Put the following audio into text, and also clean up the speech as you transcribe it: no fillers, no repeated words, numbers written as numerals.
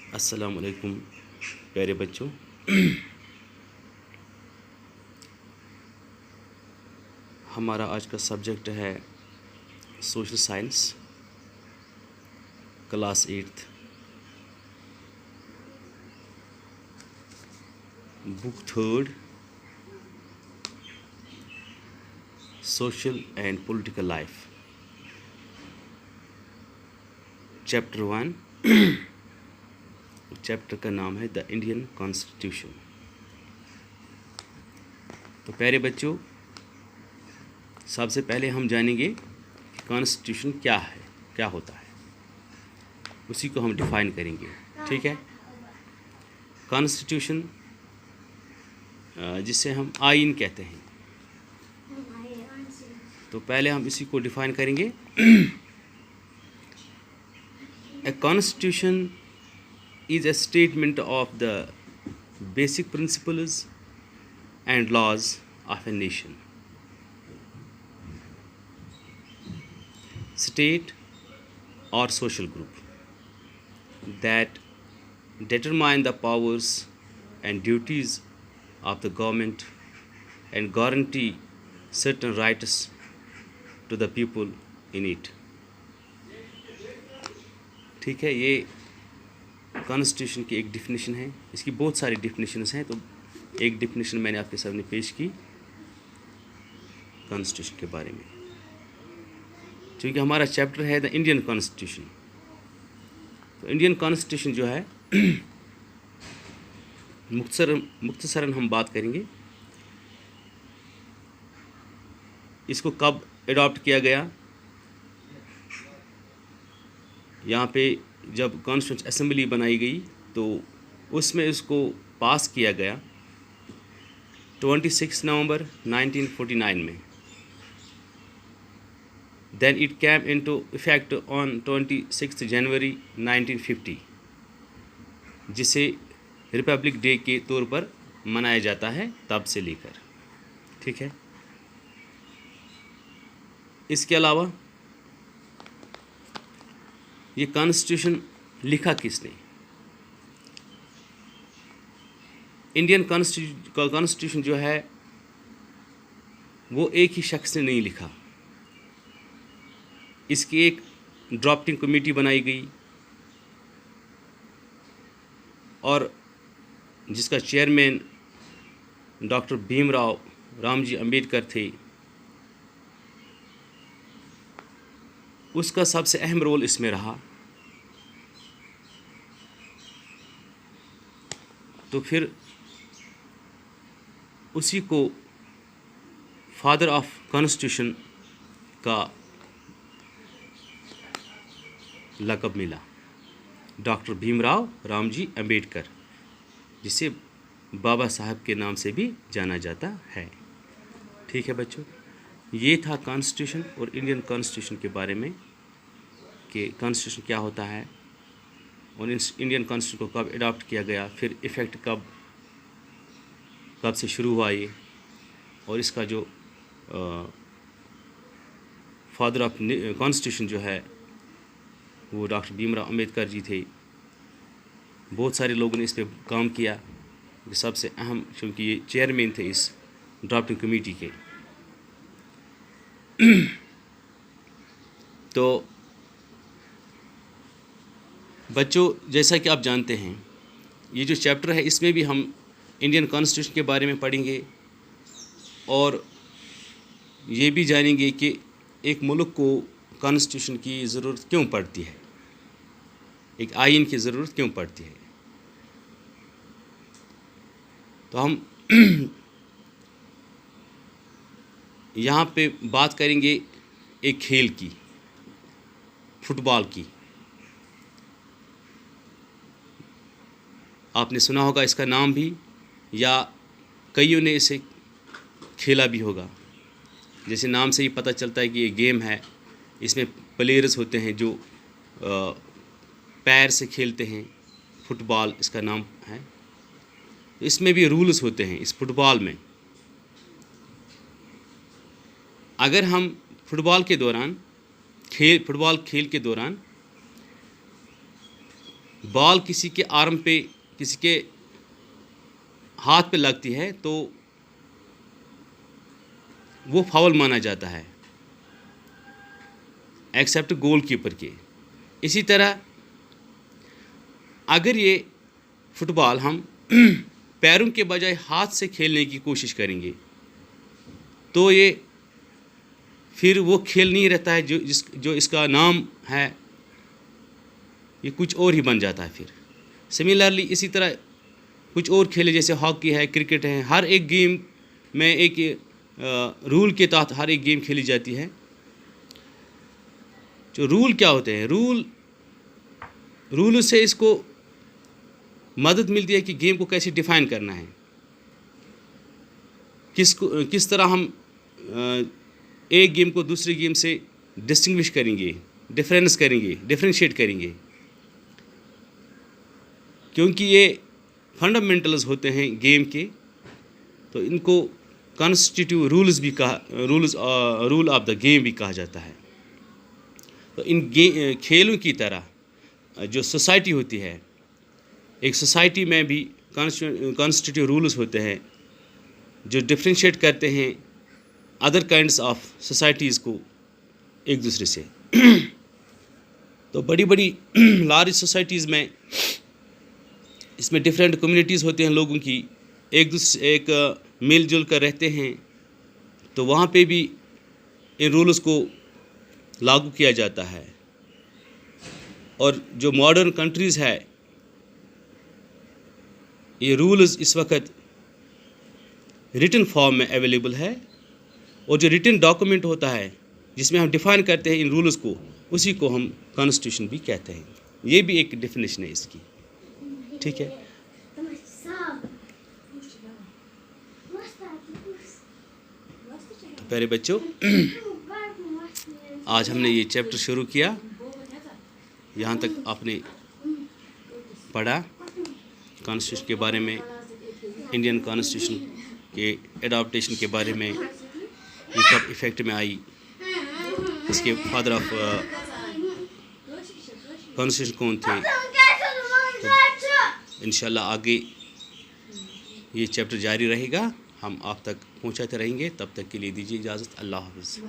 अस्सलाम वालेकुम प्यारे बच्चों। हमारा आज का सब्जेक्ट है social science, class 8th, book 3rd, social and political life, chapter 1। Chapter का नाम है द इंडियन कॉन्स्टिट्यूशन। तो प्यारे बच्चों, सबसे पहले हम जानेंगे कि कॉन्स्टिट्यूशन क्या है, क्या होता है, उसी को हम डिफ़ाइन करेंगे। ठीक है। कॉन्स्टिट्यूशन जिसे हम आइन कहते हैं, तो पहले हम इसी को डिफ़ाइन करेंगे। A constitution is a statement of the basic principles and laws of a nation, state or social group that determine the powers and duties of the government and guarantee certain rights to the people in it. ठीक है, ये constitution की एक definition है। इसकी बहुत सारी definitions हैं, तो एक डिफिनेशन मैंने आपके सामने पेश की कॉन्स्टिट्यूशन के बारे में। क्योंकि हमारा चैप्टर है द इंडियन कॉन्स्टिट्यूशन, तो इंडियन कॉन्स्टिट्यूशन जो है मुख्तसरन हम बात करेंगे। इसको कब एडॉप्ट किया गया, यहाँ पे जब कॉन्स्टिट्यूंट असेंबली बनाई गई तो उसमें इसको पास किया गया 26 नवंबर 1949 में। Then it came into effect on 26 January 1950, जिसे रिपब्लिक डे के तौर पर मनाया जाता है तब से लेकर। ठीक है। इसके अलावा ये कॉन्स्टिट्यूशन लिखा किसने? इंडियन कॉन्स्टिट्यूशन जो है वो एक ही शख्स ने नहीं लिखा। इसकी एक ड्राफ्टिंग कमेटी बनाई गई और जिसका चेयरमैन डॉक्टर भीमराव रामजी अंबेडकर थे। उसका सबसे अहम रोल इसमें रहा। तो फिर उसी को फादर ऑफ कॉन्स्टिट्यूशन का लक़ब मिला, डॉक्टर भीमराव रामजी अंबेडकर, जिसे बाबा साहब के नाम से भी जाना जाता है। ठीक है बच्चों, ये था कॉन्स्टिट्यूशन और इंडियन कॉन्स्टिट्यूशन के बारे में कि कॉन्स्टिट्यूशन क्या होता है और इंडियन कॉन्स्टिट्यूशन को कब अडॉप्ट किया गया, फिर इफ़ेक्ट कब से शुरू हुआ ये, और इसका जो फादर ऑफ कॉन्स्टिट्यूशन जो है वो डॉक्टर भीमराव अंबेडकर जी थे। बहुत सारे लोगों ने इस पर काम किया, सबसे अहम क्योंकि ये चेयरमैन थे इस ड्राफ्टिंग कमेटी के। तो बच्चों, जैसा कि आप जानते हैं, ये जो चैप्टर है इसमें भी हम इंडियन कॉन्स्टिट्यूशन के बारे में पढ़ेंगे और ये भी जानेंगे कि एक मुल्क को कॉन्स्टिट्यूशन की ज़रूरत क्यों पड़ती है, एक आइन की ज़रूरत क्यों पड़ती है। तो हम यहाँ पे बात करेंगे एक खेल की, फुटबॉल की। आपने सुना होगा इसका नाम भी, या कईयों ने इसे खेला भी होगा। जैसे नाम से ही पता चलता है कि ये गेम है, इसमें प्लेयर्स होते हैं जो पैर से खेलते हैं। फुटबॉल इसका नाम है। इसमें भी रूल्स होते हैं इस फुटबॉल में। अगर हम फुटबॉल खेल के दौरान बॉल किसी के आर्म पे, किसी के हाथ पे लगती है तो वो फाउल माना जाता है, एक्सेप्ट गोलकीपर के। इसी तरह अगर ये फुटबॉल हम पैरों के बजाय हाथ से खेलने की कोशिश करेंगे तो ये फिर वो खेल नहीं रहता है जो इसका नाम है, ये कुछ और ही बन जाता है फिर। सिमिलरली इसी तरह कुछ और खेले जैसे हॉकी है, क्रिकेट है, हर एक गेम में एक रूल के तहत हर एक गेम खेली जाती है। जो रूल क्या होते हैं, रूल से इसको मदद मिलती है कि गेम को कैसे डिफ़ाइन करना है, किस तरह हम एक गेम को दूसरे गेम से डिस्टिंग्विश करेंगे, डिफरेंशिएट करेंगे, क्योंकि ये फंडामेंटल्स होते हैं गेम के। तो इनको कॉन्स्टिट्यूटिव रूल्स भी रूल ऑफ द गेम भी कहा जाता है। तो इन खेलों की तरह जो सोसाइटी होती है, एक सोसाइटी में भी कॉन्स्टिट्यूटिव रूल्स होते हैं जो डिफरेंशिएट करते हैं अदर काइंड्स ऑफ सोसाइटीज़ को एक दूसरे से। तो बड़ी बड़ी लार्ज सोसाइटीज़ में इसमें डिफरेंट कम्युनिटीज़ होते हैं लोगों की, एक मिलजुल कर रहते हैं, तो वहाँ पे भी इन रूल्स को लागू किया जाता है। और जो मॉडर्न कंट्रीज़ है, ये रूल्स इस वक्त रिटन फॉर्म में अवेलेबल है, और जो रिटन डॉक्यूमेंट होता है जिसमें हम डिफ़ाइन करते हैं इन रूल्स को, उसी को हम कॉन्स्टिट्यूशन भी कहते हैं। ये भी एक डेफिनेशन है इसकी, ठीक है। तो प्यारे बच्चों, आज हमने ये चैप्टर शुरू किया, यहाँ तक आपने पढ़ा कॉन्स्टिट्यूशन के बारे में, इंडियन कॉन्स्टिट्यूशन के एडॉप्टेशन के बारे में, ये कब इफ़ेक्ट में आई, इसके फादर ऑफ कॉन्स्टिट्यूशन कौन थे। तो इंशाल्लाह आगे ये चैप्टर जारी रहेगा, हम आप तक पहुंचाते रहेंगे। तब तक के लिए दीजिए इजाज़त। अल्लाह हाफ़िज़।